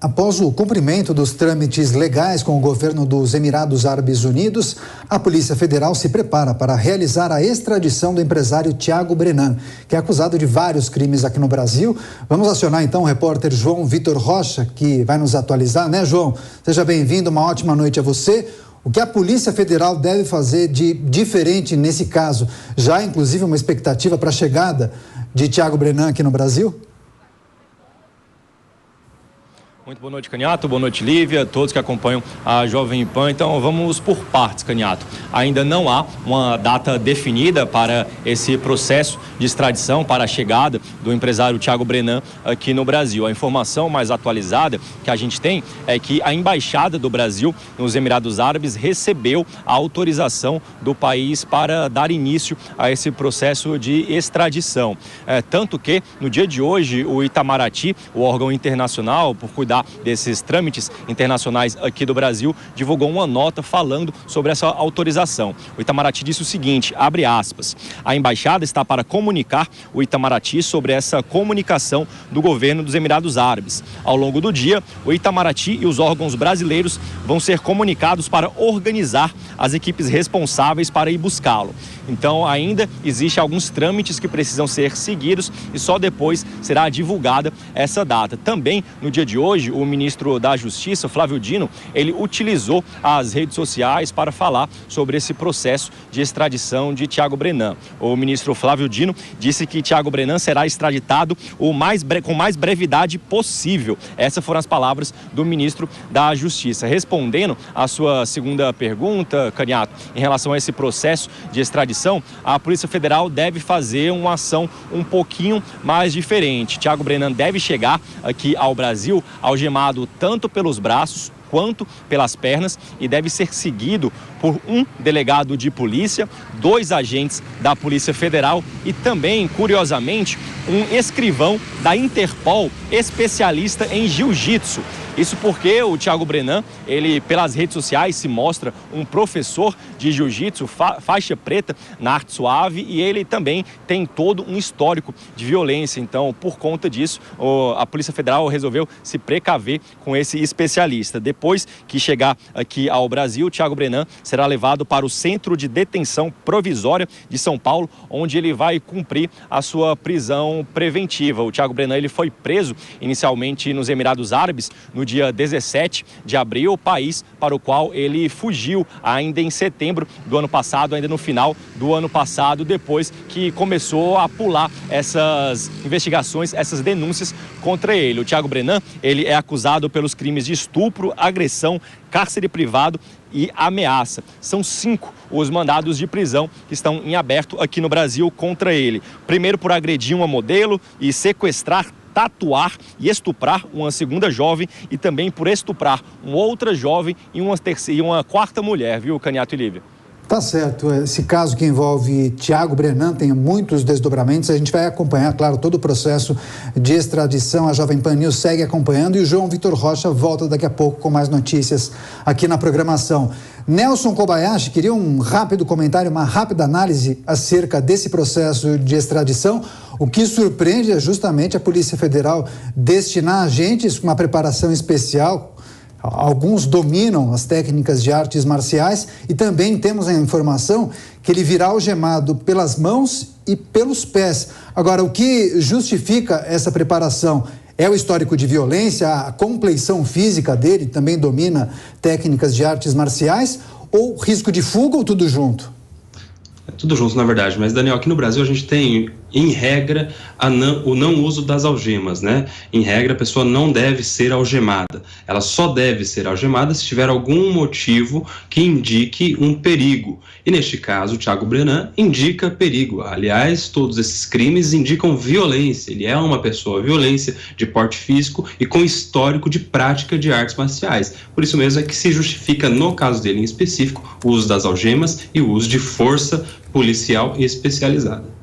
Após o cumprimento dos trâmites legais com o governo dos Emirados Árabes Unidos, a Polícia Federal se prepara para realizar a extradição do empresário Thiago Brenan, que é acusado de vários crimes aqui no Brasil. Vamos acionar então o repórter João Vitor Rocha, que vai nos atualizar, né, João? Seja bem-vindo, uma ótima noite a você. O que a Polícia Federal deve fazer de diferente nesse caso? Já, inclusive, uma expectativa para a chegada de Thiago Brenan aqui no Brasil? Muito boa noite, Caniato. Boa noite, Lívia, todos que acompanham a Jovem Pan. Então, vamos por partes, Caniato. Ainda não há uma data definida para esse processo de extradição, para a chegada do empresário Thiago Brenan aqui no Brasil. A informação mais atualizada que a gente tem é que a Embaixada do Brasil nos Emirados Árabes recebeu a autorização do país para dar início a esse processo de extradição. Tanto que, no dia de hoje, o Itamaraty, o órgão internacional por cuidar desses trâmites internacionais aqui do Brasil, divulgou uma nota falando sobre essa autorização. O Itamaraty disse o seguinte, abre aspas, a embaixada está para comunicar o Itamaraty sobre essa comunicação do governo dos Emirados Árabes. Ao longo do dia, o Itamaraty e os órgãos brasileiros vão ser comunicados para organizar as equipes responsáveis para ir buscá-lo. Então, ainda existe alguns trâmites que precisam ser seguidos e só depois será divulgada essa data. Também, no dia de hoje, o ministro da Justiça, Flávio Dino, ele utilizou as redes sociais para falar sobre esse processo de extradição de Thiago Brenan. O ministro Flávio Dino disse que Thiago Brenan será extraditado com mais brevidade possível. Essas foram as palavras do ministro da Justiça. Respondendo à sua segunda pergunta, Caniato, em relação a esse processo de extradição, a Polícia Federal deve fazer uma ação um pouquinho mais diferente. Thiago Brenan deve chegar aqui ao Brasil algemado tanto pelos braços quanto pelas pernas e deve ser seguido por um delegado de polícia, 2 agentes da Polícia Federal e também, curiosamente, um escrivão da Interpol, especialista em jiu-jitsu. Isso porque o Thiago Brenan, ele pelas redes sociais se mostra um professor de jiu-jitsu, faixa preta na arte suave, e ele também tem todo um histórico de violência. Então, por conta disso, a Polícia Federal resolveu se precaver com esse especialista. Depois que chegar aqui ao Brasil, o Thiago Brenan será levado para o Centro de Detenção Provisória de São Paulo, onde ele vai cumprir a sua prisão preventiva. O Thiago Brenan, ele foi preso inicialmente nos Emirados Árabes no dia 17 de abril, país para o qual ele fugiu ainda em setembro do ano passado, ainda no final do ano passado, depois que começou a pular essas investigações, essas denúncias contra ele. O Thiago Brenan, ele é acusado pelos crimes de estupro, agressão, cárcere privado e ameaça. São 5 os mandados de prisão que estão em aberto aqui no Brasil contra ele. Primeiro por agredir uma modelo e sequestrar, tatuar e estuprar uma segunda jovem e também por estuprar uma outra jovem e uma quarta mulher, viu, Caniato e Lívia? Tá certo. Esse caso que envolve Thiago Brenan tem muitos desdobramentos. A gente vai acompanhar, claro, todo o processo de extradição. A Jovem Pan News segue acompanhando e o João Vitor Rocha volta daqui a pouco com mais notícias aqui na programação. Nelson Kobayashi, queria um rápido comentário, uma rápida análise acerca desse processo de extradição. O que surpreende é justamente a Polícia Federal destinar agentes com uma preparação especial. Alguns dominam as técnicas de artes marciais e também temos a informação que ele virá algemado pelas mãos e pelos pés. Agora, o que justifica essa preparação? É o histórico de violência, a compleição física dele também domina técnicas de artes marciais, ou risco de fuga ou tudo junto? É tudo junto, na verdade. Mas, Daniel, aqui no Brasil a gente tem, em regra, o não uso das algemas, né? Em regra, a pessoa não deve ser algemada. Ela só deve ser algemada se tiver algum motivo que indique um perigo. E, neste caso, o Thiago Brenan indica perigo. Aliás, todos esses crimes indicam violência. Ele é uma pessoa violência, de porte físico e com histórico de prática de artes marciais. Por isso mesmo é que se justifica, no caso dele em específico, o uso das algemas e o uso de força policial especializada.